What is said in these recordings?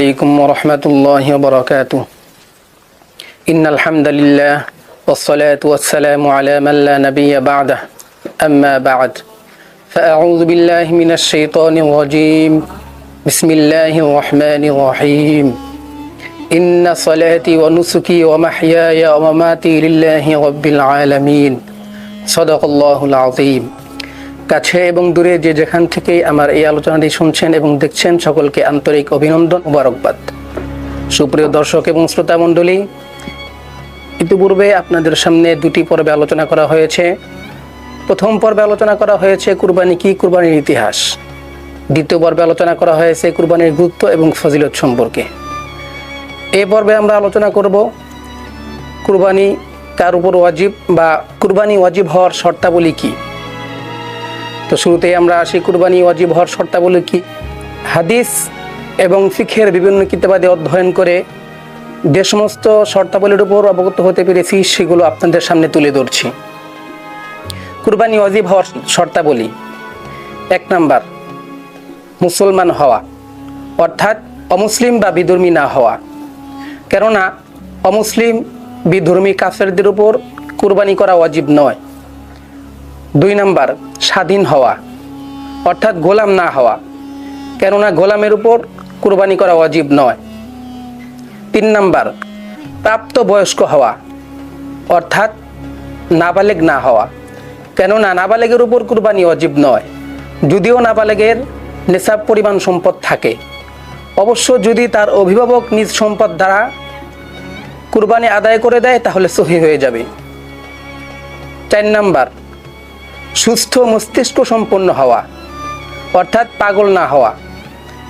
عليكم ورحمة الله وبركاته إن الحمد لله والصلاة والسلام على من لا نبي بعده أما بعد فأعوذ بالله من الشيطان الرجيم بسم الله الرحمن الرحيم إن صلاتي ونسكي ومحياي ومماتي لله رب العالمين صدق الله العظيم। কাছে এবং দূরে যে যেখান থেকে আমার এই আলোচনাটি শুনছেন এবং দেখছেন সকলকে আন্তরিক অভিনন্দন মোবারকবাদ। সুপ্রিয় দর্শক এবং শ্রোতা মণ্ডলী, ইতিপূর্বে আপনাদের সামনে দুটি পর্বে আলোচনা করা হয়েছে। প্রথম পর্বে আলোচনা করা হয়েছে কুরবানি কি, কুরবানির ইতিহাস। দ্বিতীয় পর্বে আলোচনা করা হয়েছে কুরবানির গুরুত্ব এবং ফজিলত সম্পর্কে। এই পর্বে আমরা আলোচনা করব কুরবানি কার উপর ওয়াজিব বা কুরবানি ওয়াজিব হওয়ার শর্তাবলী কি। তো শুরুতেই আমরা আসি কুরবানি ওয়াজিব হওয়ার শর্তাবলী কি। হাদিস এবং ফিকহের বিভিন্ন কিতাবাদি অধ্যয়ন করে যে সমস্ত শর্তাবলীর উপর অবগত হতে পেরেছি সেগুলো আপনাদের সামনে তুলে ধরছি। কুরবানি ওয়াজিব হওয়ার শর্তাবলী: 1 নাম্বার, মুসলমান হওয়া, অর্থাৎ অমুসলিম বা বিধর্মী না হওয়া। কেননা অমুসলিম বিধর্মী কাফেরদের উপর কুরবানি করা ওয়াজিব নয়। 2 নাম্বার, স্বাধীন হওয়া, অর্থাৎ গোলাম না হওয়া, কেননা গোলামের উপর কুরবানি করা ওয়াজিব নয়। 3 নাম্বার, প্রাপ্ত বয়স্ক হওয়া, অর্থাৎ নাবালেগ না হওয়া, কেননা নাবালেগের উপর কুরবানি ওয়াজিব নয়, যদিও নাবালেগের নেশাব পরিমাণ সম্পদ থাকে। অবশ্য যদি তার অভিভাবক নিজ সম্পদ দ্বারা কুরবানি আদায় করে দেয় তাহলে সহি হয়ে যাবে। 4 নাম্বার, সুস্থ মস্তিষ্ক সম্পন্ন হওয়া, অর্থাৎ পাগল না হওয়া,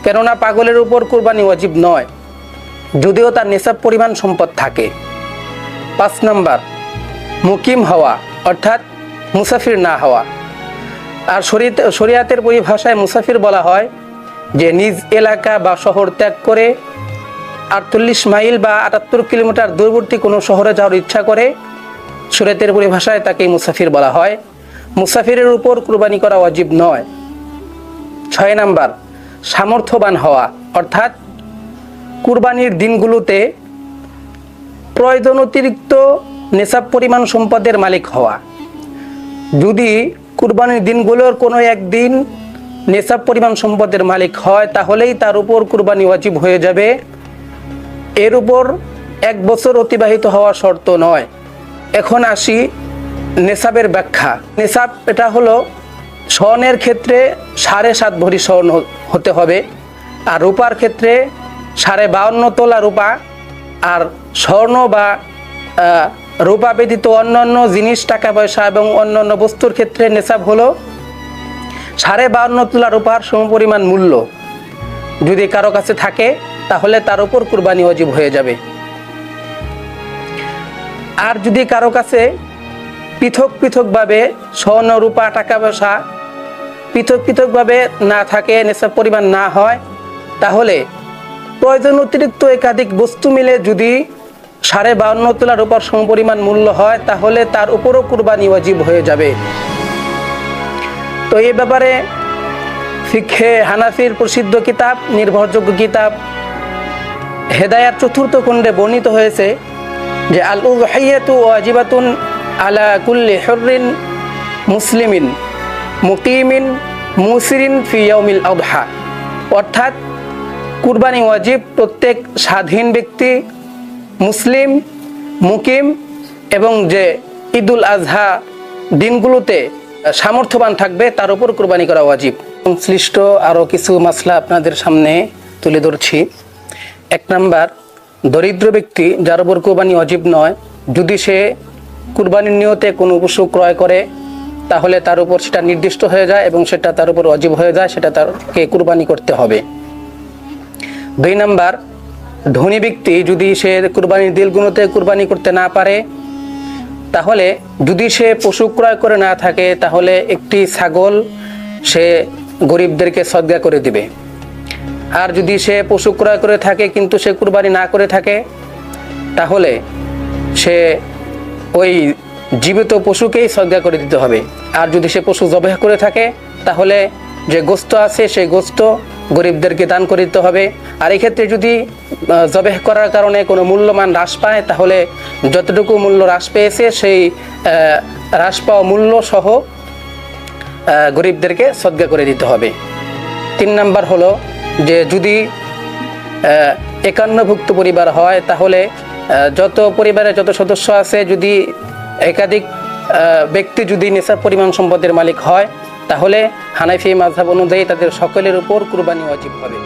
কেননা পাগলের উপর কুরবানি ওয়াজিব নয়, যদিও তার নেশাব পরিমাণ সম্পদ থাকে। 5 নাম্বার, মুকিম হওয়া, অর্থাৎ মুসাফির না হওয়া। আর শরিয়াতের পরিভাষায় মুসাফির বলা হয় যে নিজ এলাকা বা শহর ত্যাগ করে 48 মাইল বা 78 কিলোমিটার দূরবর্তী কোনো শহরে যাওয়ার ইচ্ছা করে, শরিয়াতের পরিভাষায় তাকে মুসাফির বলা হয়। মুসাফিরের উপর কুরবানি করা ওয়াজিব নয়। 6 নাম্বার, সামর্থ্যবান হওয়া, অর্থাৎ কুরবানির দিনগুলোতে প্রয়োজন অতিরিক্ত নেশাব পরিমাণ সম্পদের মালিক হওয়া। যদি কুরবানির দিনগুলোর কোনো একদিন নেশাব পরিমাণ সম্পদের মালিক হয় তাহলেই তার উপর কুরবানি ওয়াজিব হয়ে যাবে। এর উপর 1 বছর অতিবাহিত হওয়া শর্ত নয়। এখন আসি নেশাবের ব্যাখ্যা। নেশাব এটা হলো স্বর্ণের ক্ষেত্রে 7.5 ভরি স্বর্ণ হতে হবে, আর রূপার ক্ষেত্রে 52.5 তোলা রূপা, আর স্বর্ণ বা রূপা ব্যতীত অন্যান্য জিনিস, টাকা পয়সা এবং অন্যান্য বস্তুর ক্ষেত্রে নেশাব হলো 52.5 তোলা রূপার সমপরিমাণ মূল্য। যদি কারো কাছে থাকে তাহলে তার উপর কুরবানি ওয়াজিব হয়ে যাবে। আর যদি কারো কাছে পৃথক পৃথকভাবে স্বর্ণ রূপা টাকা পয়সা পৃথক পৃথকভাবে না থাকে, নেশাব পরিমাণ না হয়, তাহলে প্রয়োজন অতিরিক্ত একাধিক বস্তু মিলে যদি 52.5 তোলা রূপার সমপরিমাণ মূল্য হয় তাহলে তার উপরও কুরবানি ওয়াজিব হয়ে যাবে। তো এই ব্যাপারে ফিকহে হানাফির প্রসিদ্ধ কিতাব, নির্ভরযোগ্য কিতাব হেদায়াত 4th খণ্ডে বর্ণিত হয়েছে যে আল উযহিয়াতু ওয়াজিবাতুন আলা কুল্লি হুররিন মুসলিমিন মুকিমিন মুসিরিন ফি ইয়াউমিল আযহা, অর্থাৎ কুরবানি ওয়াজিব প্রত্যেক স্বাধীন ব্যক্তি, মুসলিম, মুকিম এবং যে ঈদুল আজহা দিনগুলোতে সামর্থ্যবান থাকবে তার উপর কুরবানি করা ওয়াজিব। সংশ্লিষ্ট আরও কিছু মাসলা আপনাদের সামনে তুলে ধরছি। 1 নাম্বার, দরিদ্র ব্যক্তি যার উপর কুরবানি ওয়াজিব নয়, যদি সে কুরবানির নিয়তে কোনো পশু ক্রয় করে তাহলে তার উপর সেটা নির্দিষ্ট হয়ে যায় এবং সেটা তার উপর ওয়াজিব হয়ে যায়, সেটা তাকে কুরবানি করতে হবে। 2 নাম্বার, ধনী ব্যক্তি যদি সে কুরবানির দিনগুলোতে কুরবানি করতে না পারে তাহলে যদি সে পশু ক্রয় করে না থাকে তাহলে একটি ছাগল সে গরিবদেরকে সদকা করে দিবে। আর যদি সে পশু ক্রয় করে থাকে কিন্তু সে কুরবানি না করে থাকে তাহলে সে ওই জীবিত পশুকেই সদকা করে দিতে হবে। আর যদি সে পশু জবাহ করে থাকে তাহলে যে গোস্ত আছে সেই গোস্ত গরিবদেরকে দান করে দিতে হবে। আর এক্ষেত্রে যদি জবেহ করার কারণে কোনো মূল্যমান হ্রাস পায়, তাহলে যতটুকু মূল্য হ্রাস পেয়েছে সেই হ্রাস পাওয়া মূল্য সহ গরিবদেরকে সদকা করে দিতে হবে। 3 নাম্বার হলো যে যদি 51ভুক্ত পরিবার হয়, তাহলে যত পরিবারে যত সদস্য আছে, যদি একাধিক ব্যক্তি যদি নিসাব পরিমাণ সম্পদের মালিক হয়, তাহলে হানাফি মাযহাব অনুযায়ী তাদের সকলের উপর কুরবানি ওয়াজিব হবে।